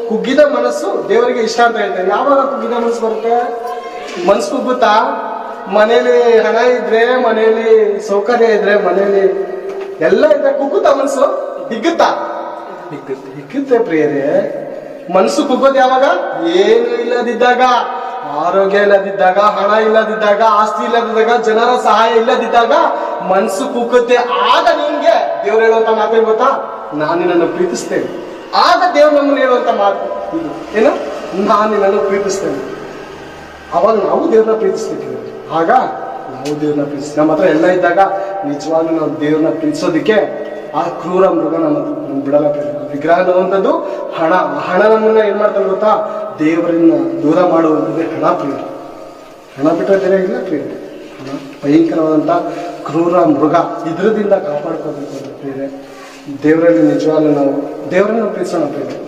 ಕುಗ್ಗಿದ ಮನಸ್ಸು ದೇವರಿಗೆ ಇಷ್ಟ ಅಂತ ಹೇಳ್ತಾರೆ. ಯಾವಾಗ ಕುಗ್ಗಿದ ಮನಸ್ಸು ಬರುತ್ತೆ? ಮನಸ್ಸು ಕುಗ್ಗುತ್ತಾ? ಮನೇಲಿ ಹಣ ಇದ್ರೆ, ಮನೇಲಿ ಸೌಕರ್ಯ ಇದ್ರೆ, ಮನೇಲಿ ಎಲ್ಲ ಇದ್ರೆ ಕುಗ್ಗುತ್ತಾ ಮನಸ್ಸು? ಹಿಗ್ಗುತ್ತಾ? ಹಿಗ್ಗುತ್ತೆ ಪ್ರಿಯರೇ. ಮನಸ್ಸು ಕುಗ್ಗೋದು ಯಾವಾಗ? ಏನು ಇಲ್ಲದಿದ್ದಾಗ, ಆರೋಗ್ಯ ಇಲ್ಲದಿದ್ದಾಗ, ಹಣ ಇಲ್ಲದಿದ್ದಾಗ, ಆಸ್ತಿ ಇಲ್ಲದಿದ್ದಾಗ, ಜನರ ಸಹಾಯ ಇಲ್ಲದಿದ್ದಾಗ ಮನಸ್ಸು ಕುಗ್ಗುತ್ತೆ. ಆಗ ನಿಮ್ಗೆ ದೇವ್ರು ಹೇಳುವಂತ ಮಾತೇನು ಗೊತ್ತಾ? ನಾನು ನಿನ್ನನ್ನು ಪ್ರೀತಿಸ್ತೇನೆ. ಆಗ ದೇವ್ರು ನಮ್ಮನ್ನು ಹೇಳುವಂತ ಮಾತು ಇದು ಏನು? ನಾನು ನಿನ್ನನ್ನು ಪ್ರೀತಿಸ್ತೇನೆ. ಅವಾಗ ನಾವು ದೇವ್ರನ್ನ ಪ್ರೀತಿಸ್ತೀವಿ. ಆಗ ನಾವು ದೇವ್ರನ್ನ ಪ್ರೀತಿಸ್ತೀವಿ. ನಮ್ಮ ಹತ್ರ ಎಲ್ಲ ಇದ್ದಾಗ ನಿಜವಾಗ್ಲೂ ನಾವು ದೇವ್ರನ್ನ ಪ್ರೀತಿಸೋದಕ್ಕೆ ಆ ಕ್ರೂರ ಮೃಗ ನಮ್ಮ ಬಿಡಲ್ಲ. ವಿಗ್ರಹ ಅನ್ನುವಂಥದ್ದು ಹಣ. ಹಣ ನಮ್ಮನ್ನ ಏನ್ ಮಾಡ್ತಾರೆ ಗೊತ್ತಾ? ದೇವರನ್ನ ದೂರ ಮಾಡುವಂಥದ್ದೇ ಹಣ ಪ್ರಿಯ. ಹಣ ಬಿಟ್ಟರೆ ಬೇರೆ ಇಲ್ಲ ಪ್ರಿಯ. ಹಣ ಭಯಂಕರವಾದಂಥ ಕ್ರೂರ ಮೃಗ. ಇದರದಿಂದ ಕಾಪಾಡ್ಕೋಬೇಕು ಪ್ರಿಯರೇ. ದೇವರಲ್ಲಿ ನಿಜವಾಗ್ಲೂ ನಾವು ದೇವರನ್ನ ಪ್ರೀತಿಸೋಣ ಪ್ರಿಯರೇ.